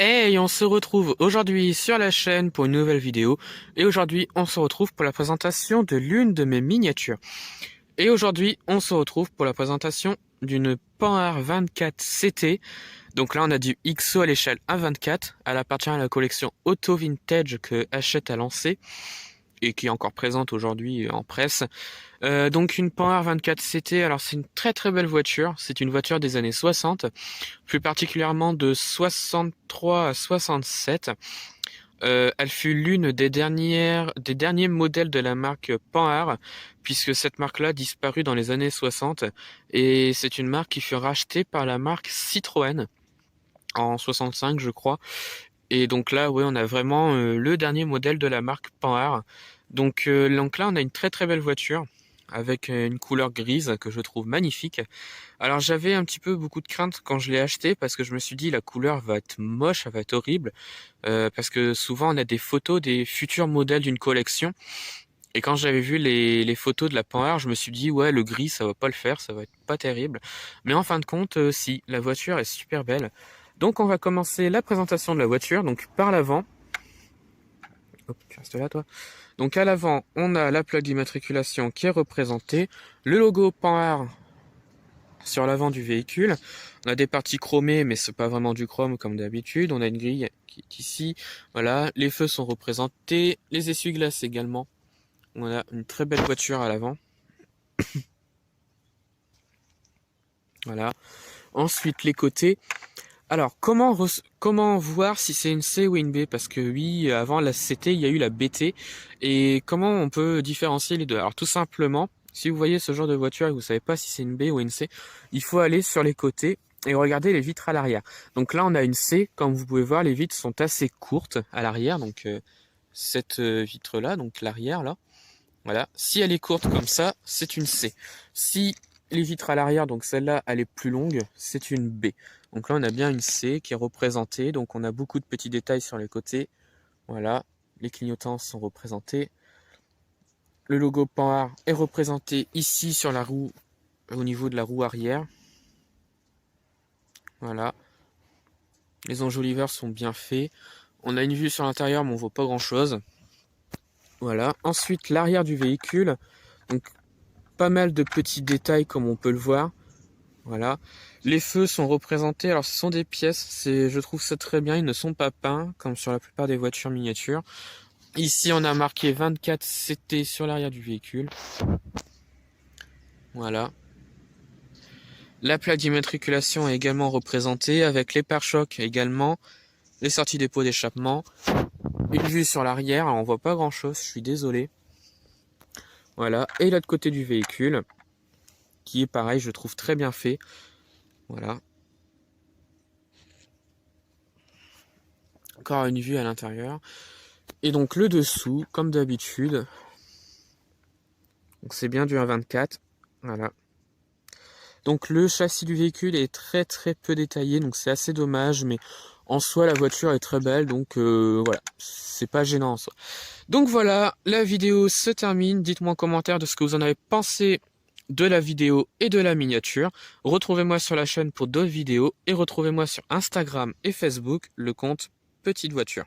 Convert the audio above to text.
Hey, on se retrouve aujourd'hui sur la chaîne pour une nouvelle vidéo. Et aujourd'hui, on se retrouve pour la présentation de l'une de mes miniatures. Et aujourd'hui, on se retrouve pour la présentation d'une Panhard 24 CT. Donc là, on a du XO à l'échelle 1/24. Elle appartient à la collection Auto Vintage que Hachette a lancée et qui est encore présente aujourd'hui en presse. Donc une Panhard 24 CT, alors c'est une très très belle voiture, c'est une voiture des années 60, plus particulièrement de 63 à 67. Elle fut l'une des derniers modèles de la marque Panhard, puisque cette marque-là disparut dans les années 60, et c'est une marque qui fut rachetée par la marque Citroën en 65 je crois. Et donc là, ouais, on a vraiment le dernier modèle de la marque Panhard. Donc là, on a une très très belle voiture avec une couleur grise que je trouve magnifique. Alors j'avais un petit peu beaucoup de crainte quand je l'ai acheté parce que je me suis dit la couleur va être moche, ça va être horrible. Parce que souvent on a des photos des futurs modèles d'une collection. Et quand j'avais vu les photos de la Panhard, je me suis dit ouais, le gris ça va pas le faire, ça va être pas terrible. Mais en fin de compte, si, la voiture est super belle. Donc on va commencer la présentation de la voiture, donc par l'avant. Hop, tu restes là toi. Donc à l'avant, on a la plaque d'immatriculation qui est représentée, le logo Panhard sur l'avant du véhicule. On a des parties chromées, mais c'est pas vraiment du chrome comme d'habitude. On a une grille qui est ici. Voilà, les feux sont représentés, les essuie-glaces également. On a une très belle voiture à l'avant. Voilà. Ensuite, les côtés. Alors, comment voir si c'est une C ou une B? Parce que oui, avant la CT, il y a eu la BT. Et comment on peut différencier les deux? Alors, tout simplement, si vous voyez ce genre de voiture et que vous savez pas si c'est une B ou une C, il faut aller sur les côtés et regarder les vitres à l'arrière. Donc là, on a une C. Comme vous pouvez voir, les vitres sont assez courtes à l'arrière. Donc, cette vitre-là, donc l'arrière, là. Voilà. Si elle est courte comme ça, c'est une C. Si les vitres à l'arrière, donc celle-là, elle est plus longue, c'est une B. Donc là, on a bien une C qui est représentée. Donc on a beaucoup de petits détails sur les côtés. Voilà. Les clignotants sont représentés. Le logo Panhard est représenté ici sur la roue, au niveau de la roue arrière. Voilà. Les enjoliveurs sont bien faits. On a une vue sur l'intérieur, mais on voit pas grand-chose. Voilà. Ensuite, l'arrière du véhicule. Donc pas mal de petits détails comme on peut le voir. Voilà. Les feux sont représentés. Alors ce sont des pièces, je trouve ça très bien. Ils ne sont pas peints comme sur la plupart des voitures miniatures. Ici on a marqué 24 CT sur l'arrière du véhicule. Voilà. La plaque d'immatriculation est également représentée avec les pare-chocs également, les sorties des pots d'échappement, une vue sur l'arrière. Alors on voit pas grand chose, je suis désolé. Voilà. Et l'autre côté du véhicule, qui est pareil, je trouve très bien fait. Voilà. Encore une vue à l'intérieur. Et donc le dessous, comme d'habitude. Donc c'est bien du 1/24. Voilà. Donc le châssis du véhicule est très très peu détaillé, donc c'est assez dommage, mais en soi la voiture est très belle, donc voilà, c'est pas gênant en soi. Donc voilà, la vidéo se termine. Dites-moi en commentaire de ce que vous en avez pensé de la vidéo et de la miniature. Retrouvez-moi sur la chaîne pour d'autres vidéos et retrouvez-moi sur Instagram et Facebook, le compte Petite Voiture.